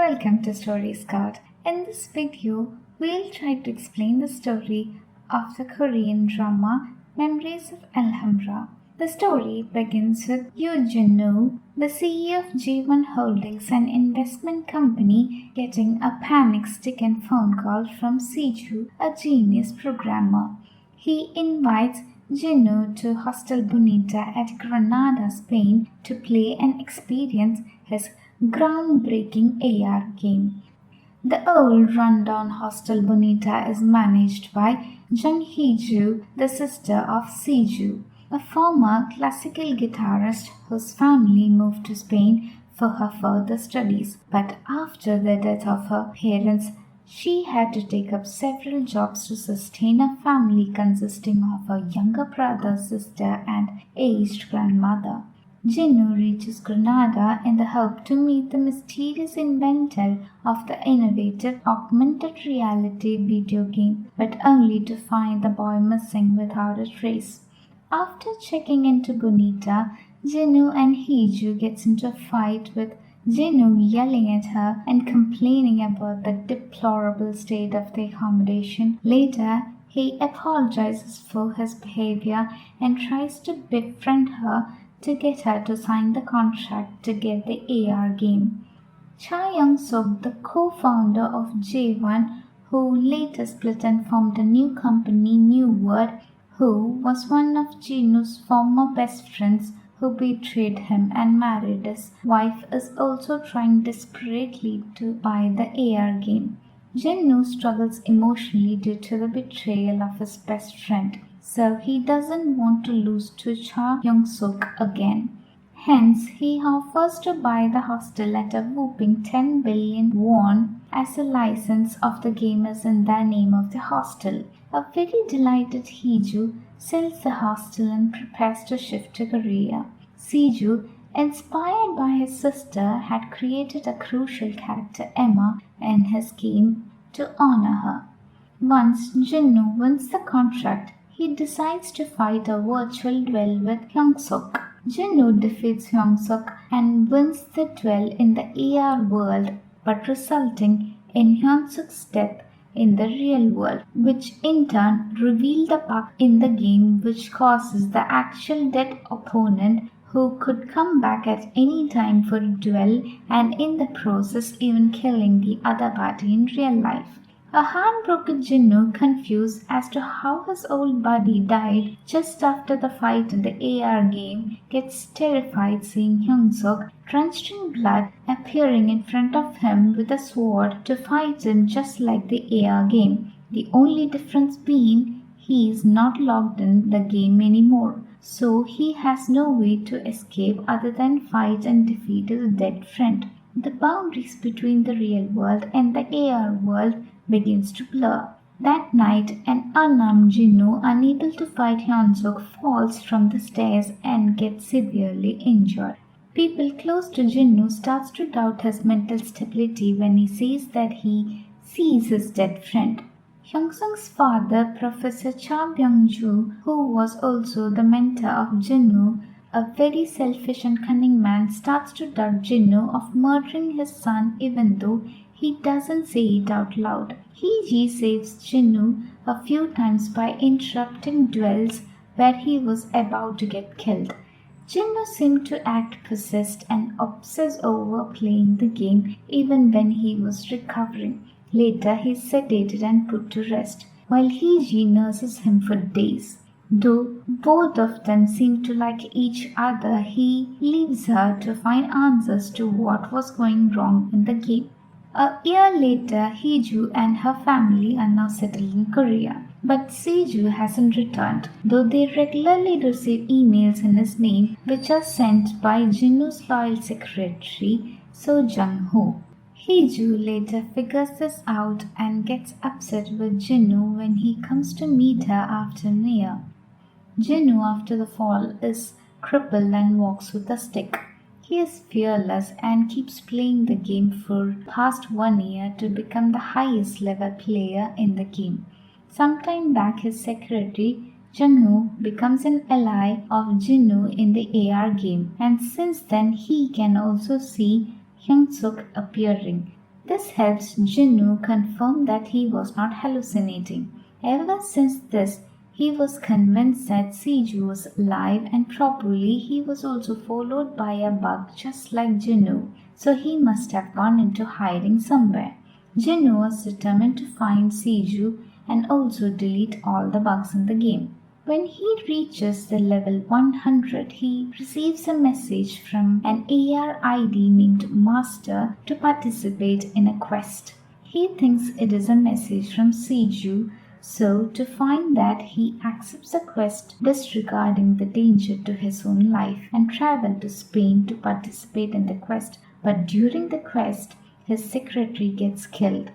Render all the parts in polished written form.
Welcome to Story Scout. In this video, we'll try to explain the story of the Korean drama Memories of Alhambra. The story begins with Yoo Jin-woo, the CEO of J1 Holdings, an investment company, getting a panic-stricken phone call from Siju, a genius programmer. He invites Jin-woo to Hostel Bonita at Granada, Spain, to play and experience his groundbreaking AR game. The old rundown Hostel Bonita is managed by Jung Hee-joo, the sister of Siju, a former classical guitarist whose family moved to Spain for her further studies. But after the death of her parents, she had to take up several jobs to sustain a family consisting of a younger brother, sister, and aged grandmother. Jin-woo reaches Granada in the hope to meet the mysterious inventor of the innovative augmented reality video game, but only to find the boy missing without a trace. After checking into Bonita, Jin-woo and Hee-joo gets into a fight, with Jin-woo yelling at her and complaining about the deplorable state of the accommodation. Later, he apologizes for his behavior and tries to befriend her to get her to sign the contract to get the AR game. Cha Young-suk, the co-founder of J1, who later split and formed a new company, New World, who was one of Jin-woo's former best friends who betrayed him and married his wife, is also trying desperately to buy the AR game. Jin-woo struggles emotionally due to the betrayal of his best friend, so he doesn't want to lose to Cha Young-suk again. Hence, he offers to buy the hostel at a whopping 10 billion won, as a license of the game is in the name of the hostel. A very delighted Hee-joo sells the hostel and prepares to shift to Korea. Siju, inspired by his sister, had created a crucial character, Emma, in his game to honor her. Once Jin-woo wins the contract, he decides to fight a virtual duel with Hyung-suk. Jin-woo defeats Hyung-suk and wins the duel in the AR world, but resulting in Hyung-suk's death in the real world, which in turn revealed a bug in the game which causes the actual dead opponent, who could come back at any time for a duel, and in the process even killing the other party in real life. A heartbroken Jin-woo, confused as to how his old buddy died just after the fight in the AR game, gets terrified seeing Hyung-suk, drenched in blood, appearing in front of him with a sword to fight him just like the AR game. The only difference being he is not logged in the game anymore, so he has no way to escape other than fight and defeat his dead friend. The boundaries between the real world and the AR world begins to blur. That night, an unarmed Jin-woo, unable to fight Hyun-suk, falls from the stairs and gets severely injured. People close to Jin-woo starts to doubt his mental stability when he sees that he sees his dead friend. Hyung-suk's father, Professor Cha Byung-joo, who was also the mentor of Jin-woo, a very selfish and cunning man, starts to doubt Jin-woo of murdering his son, even though he doesn't say it out loud. Hee-ji saves Jin-woo a few times by interrupting duels where he was about to get killed. Jin-woo seemed to act possessed and obsess over playing the game even when he was recovering. Later, he is sedated and put to rest, while Hee-ji nurses him for days. Though both of them seem to like each other, he leaves her to find answers to what was going wrong in the game. A year later, Hee-joo and her family are now settled in Korea. But Siju hasn't returned, though they regularly receive emails in his name which are sent by Jin-woo's loyal secretary, So Jung-ho. Hee-joo later figures this out and gets upset with Jin-woo when he comes to meet her after a year. Jin-woo, after the fall, is crippled and walks with a stick. He is fearless and keeps playing the game for past 1 year to become the highest level player in the game. Sometime back, his secretary, Jung-ho, becomes an ally of Jin-woo in the AR game, and since then he can also see Hyung-suk appearing. This helps Jinnu confirm that he was not hallucinating. Ever since this, he was convinced that Siju was alive and probably he was also followed by a bug just like Jinnu, so he must have gone into hiding somewhere. Jinnu was determined to find Siju and also delete all the bugs in the game. When he reaches the level 100, he receives a message from an ARID named Master to participate in a quest. He thinks it is a message from Siju, so to find that, he accepts the quest disregarding the danger to his own life and travels to Spain to participate in the quest. But during the quest, his secretary gets killed.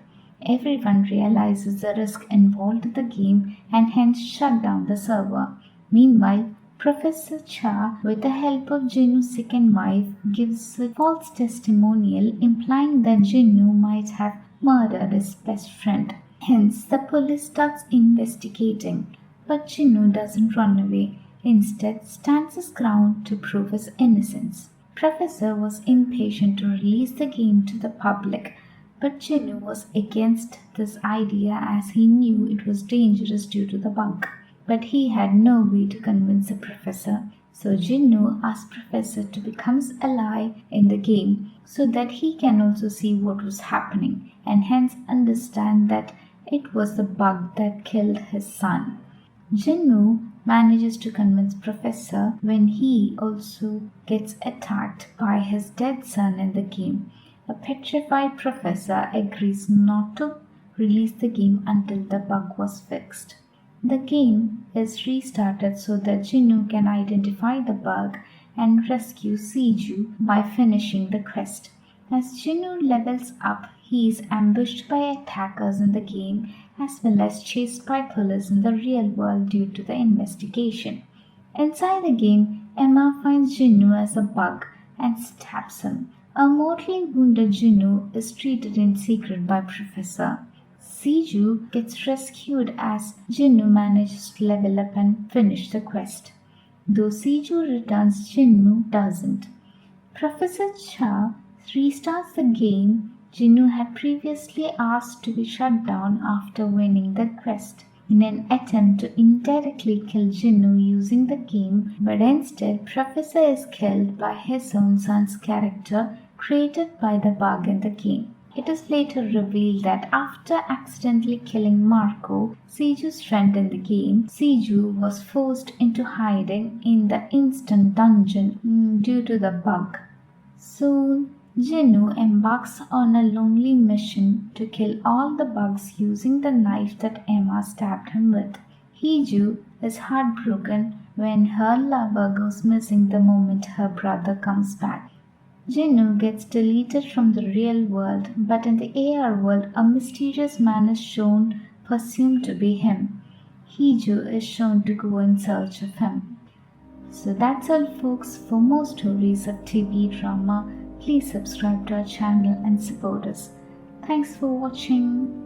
Everyone realizes the risk involved in the game and hence shut down the server. Meanwhile, Professor Cha, with the help of Jinnu's second wife, gives a false testimonial implying that Jinnu might have murdered his best friend. Hence, the police starts investigating, but Jinnu doesn't run away. Instead, stands his ground to prove his innocence. Professor was impatient to release the game to the public, but Jinnu was against this idea as he knew it was dangerous due to the bug. But he had no way to convince the professor. So Jinnu asked Professor to become ally in the game so that he can also see what was happening and hence understand that it was the bug that killed his son. Jinnu manages to convince Professor when he also gets attacked by his dead son in the game. A petrified Professor agrees not to release the game until the bug was fixed. The game is restarted so that Jinnu can identify the bug and rescue Siju by finishing the quest. As Jinnu levels up, he is ambushed by attackers in the game as well as chased by police in the real world due to the investigation. Inside the game, Emma finds Jinnu as a bug and stabs him. A mortally wounded Jinnu is treated in secret by Professor. Siju gets rescued as Jinnu manages to level up and finish the quest. Though Siju returns, Jinnu doesn't. Professor Cha restarts the game Jinnu had previously asked to be shut down after winning the quest in an attempt to indirectly kill Jinnu using the game, but instead Professor is killed by his own son's character created by the bug in the game. It is later revealed that after accidentally killing Marco, Siju's friend in the game, Siju was forced into hiding in the instant dungeon due to the bug. Soon, Jinnu embarks on a lonely mission to kill all the bugs using the knife that Emma stabbed him with. Hiju is heartbroken when her lover goes missing the moment her brother comes back. Jinnu gets deleted from the real world, but in the AR world, a mysterious man is shown presumed to be him. Hiju is shown to go in search of him. So that's all, folks. For more stories of TV drama, please subscribe to our channel and support us. Thanks for watching.